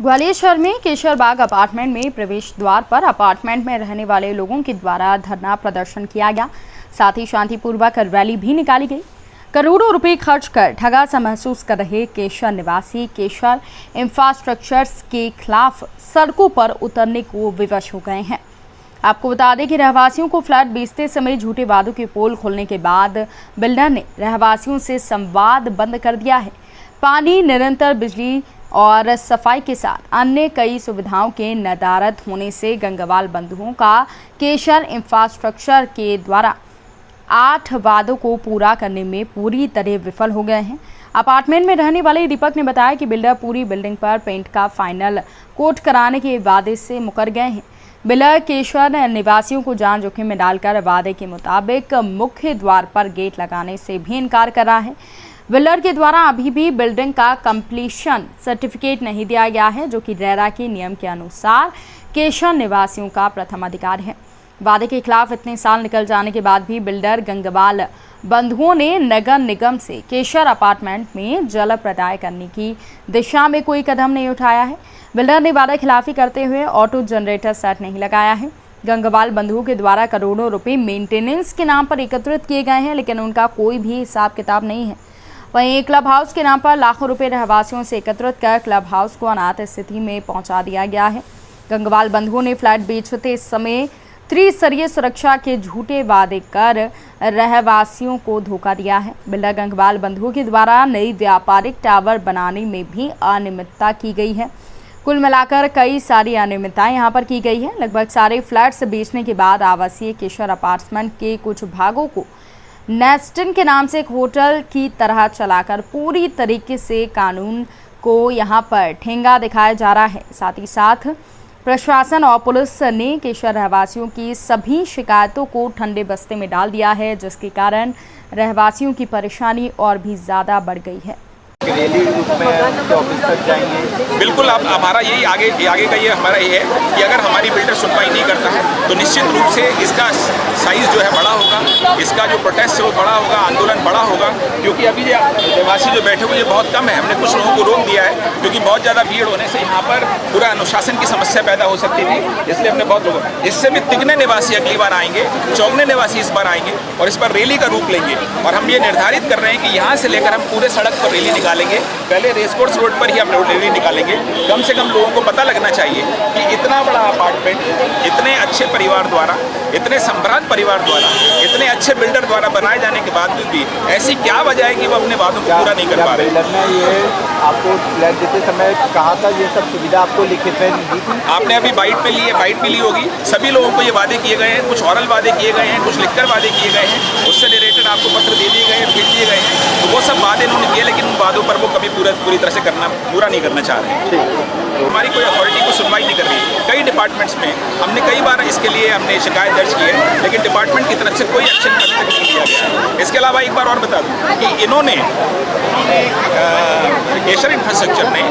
ग्वालियर शहर में केशरबाग अपार्टमेंट में प्रवेश द्वार पर अपार्टमेंट में रहने वाले लोगों के द्वारा धरना प्रदर्शन किया गया। साथ ही शांतिपूर्वक रैली भी निकाली गई। करोड़ों रुपए खर्च कर ठगा सा महसूस कर रहे केशर निवासी केशर इंफ्रास्ट्रक्चर्स के खिलाफ सड़कों पर उतरने को विवश हो गए हैं। आपको बता दें कि रहवासियों को फ्लैट बेचते समय झूठे वादों के पोल खोलने के बाद बिल्डर ने रहवासियों से संवाद बंद कर दिया है। पानी, निरंतर बिजली और सफाई के साथ अन्य कई सुविधाओं के नदारद होने से गंगवाल बंधुओं का केशर इंफ्रास्ट्रक्चर के द्वारा 8 वादों को पूरा करने में पूरी तरह विफल हो गए हैं। अपार्टमेंट में रहने वाले दीपक ने बताया कि बिल्डर पूरी बिल्डिंग पर पेंट का फाइनल कोट कराने के वादे से मुकर गए हैं। बिल्डर केशर निवासियों को जान जोखिम में डालकर वादे के मुताबिक मुख्य द्वार पर गेट लगाने से भी इनकार कर रहा है। बिल्डर के द्वारा अभी भी बिल्डिंग का कंप्लीशन सर्टिफिकेट नहीं दिया गया है, जो कि रेरा के नियम के अनुसार केशर निवासियों का प्रथम अधिकार है। वादे के खिलाफ इतने साल निकल जाने के बाद भी बिल्डर गंगवाल बंधुओं ने नगर निगम से केशर अपार्टमेंट में जल प्रदाय करने की दिशा में कोई कदम नहीं उठाया है। बिल्डर ने वादा खिलाफी करते हुए ऑटो जनरेटर सेट नहीं लगाया है। गंगवाल बंधुओं के द्वारा करोड़ों रुपए मेंटेनेंस के नाम पर एकत्रित किए गए हैं, लेकिन उनका कोई भी हिसाब किताब नहीं है। वहीं क्लब हाउस के नाम पर लाखों रुपए रहवासियों से एकत्रित कर क्लब हाउस को अनाथ स्थिति में पहुंचा दिया गया है। गंगवाल बंधुओं ने फ्लैट बेचते समय त्रिस्तरीय सुरक्षा के झूठे वादे कर रहवासियों को धोखा दिया है। बिल्डर गंगवाल बंधुओं के द्वारा नई व्यापारिक टावर बनाने में भी अनियमितता की गई है। कुल मिलाकर कई सारी अनियमितताएं यहां पर की गई है। लगभग सारे फ्लैट्स बेचने के बाद आवासीय केशर अपार्टमेंट के कुछ भागों को नेस्टन के नाम से एक होटल की तरह चलाकर पूरी तरीके से कानून को यहां पर ठेंगा दिखाया जा रहा है। साथ ही साथ प्रशासन और पुलिस ने केशर रहवासियों की सभी शिकायतों को ठंडे बस्ते में डाल दिया है, जिसके कारण रहवासियों की परेशानी और भी ज़्यादा बढ़ गई है। बिल्कुल, आप हमारा यही आगे का ये हमारा ये है कि अगर हमारी बिल्डर सुनवाई नहीं करता है तो निश्चित रूप से इसका साइज जो है बड़ा होगा, इसका जो प्रोटेस्ट है वो बड़ा होगा, आंदोलन बड़ा होगा। क्योंकि अभी रहवासी जो बैठे हुए बहुत कम है। हमने कुछ लोगों को रोक दिया है क्योंकि बहुत ज़्यादा भीड़ होने से यहाँ पर पूरा अनुशासन की समस्या पैदा हो सकती थी, इसलिए हमने बहुत लोगों इससे भी तिगने निवासी अगली बार आएंगे, चौगने निवासी इस बार आएंगे और इस पर रैली का रूप लेंगे। और हम ये निर्धारित कर रहे हैं कि यहाँ से लेकर हम पूरे सड़क पर रैली निकालेंगे। पहले रेसकोर्स रोड पर ही हम रैली निकालेंगे। कम से कम लोगों को पता लगना चाहिए कि इतना बड़ा अपार्टमेंट इतने अच्छे परिवार द्वारा, इतने सम्भ्रांत परिवार द्वारा, इतने अच्छे बिल्डर द्वारा बनाए जाने के बाद भी ऐसी क्या वजह है कि वो अपने वादों को पूरा नहीं कर पा रहे। बिल्डर ने ये आपको फ्लैट देते समय कहा था ये सब सुविधा आपको लिखित में दी थी? आपने अभी बाइट पे ली होगी। सभी लोगों को ये वादे किए गए हैं, कुछ ऑरल वादे किए गए हैं, कुछ लिखकर वादे किए गए हैं, उससे रिलेटेड आपको पत्र दे दिए गए हैं, भेज दिए गए हैं। तो वो सब वादे उन्होंने किए, लेकिन उन वादों पर वो कभी पूरी तरह से पूरा नहीं करना चाह रहे हैं। तो हमारी कोई अथॉरिटी को सुनवाई नहीं कर रही है। कई डिपार्टमेंट्स में हमने कई बार इसके लिए हमने शिकायत दर्ज की है, लेकिन डिपार्टमेंट की तरफ से कोई एक्शन अभी तक नहीं लिया गया। इसके अलावा एक बार और बता दूं कि इन्होंने केशर इंफ्रास्ट्रक्चर ने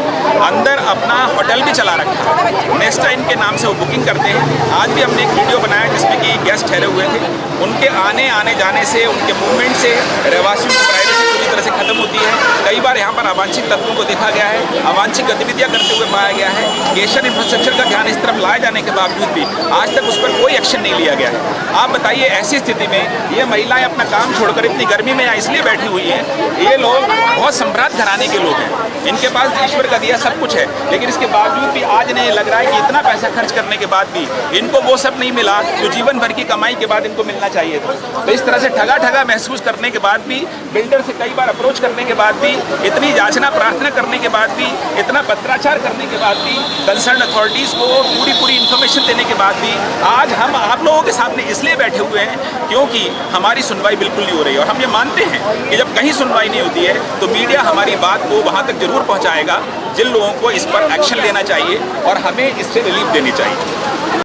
अंदर अपना होटल भी चला रखा है। नेस्टाइन के नाम से वो बुकिंग करते हैं। आज भी हमने एक वीडियो बनाया जिसमें कि गेस्ट ठहरे हुए थे। उनके आने जाने से, उनके मूवमेंट से रहवासियों की प्राइवेसी पूरी तरह से खत्म होती है। कई बार यहाँ पर अवांछित तत्वों को देखा गया है, अवांछित गतिविधियाँ करते हुए पाया गया है। केशर इंफ्रास्ट्रक्चर का ध्यान इस तरफ लाए जाने के बावजूद भी आज तक उस पर कोई एक्शन नहीं लिया गया है। आप बताइए, ऐसी स्थिति में ये महिलाएं अपना काम छोड़कर इतनी गर्मी में यहाँ इसलिए बैठी हुई हैं। ये लोग बहुत सम्राट घराने के लोग हैं, इनके पास ईश्वर का दिया सब कुछ है, लेकिन इसके बावजूद भी आज इन्हें लग रहा है कि इतना पैसा खर्च करने के बाद भी इनको वो सब नहीं मिला जो जीवन भर की कमाई के बाद इनको मिलना चाहिए था। तो इस तरह से ठगा महसूस करने के बाद भी, बिल्डर से कई बार अप्रोच करने के बाद भी, इतनी याचना प्रार्थना करने के बाद भी, इतना पत्राचार करने के बाद भी, कंसर्न अथॉरिटीज़ को पूरी इन्फॉर्मेशन देने के बाद भी आज हम आप लोगों के सामने इसलिए बैठे हुए हैं क्योंकि हमारी सुनवाई बिल्कुल नहीं हो रही है। और हम ये मानते हैं कि जब कहीं सुनवाई नहीं होती है तो मीडिया हमारी बात को वहाँ तक जरूर पहुँचाएगा जिन लोगों को इस पर एक्शन लेना चाहिए और हमें इससे रिलीफ देनी चाहिए।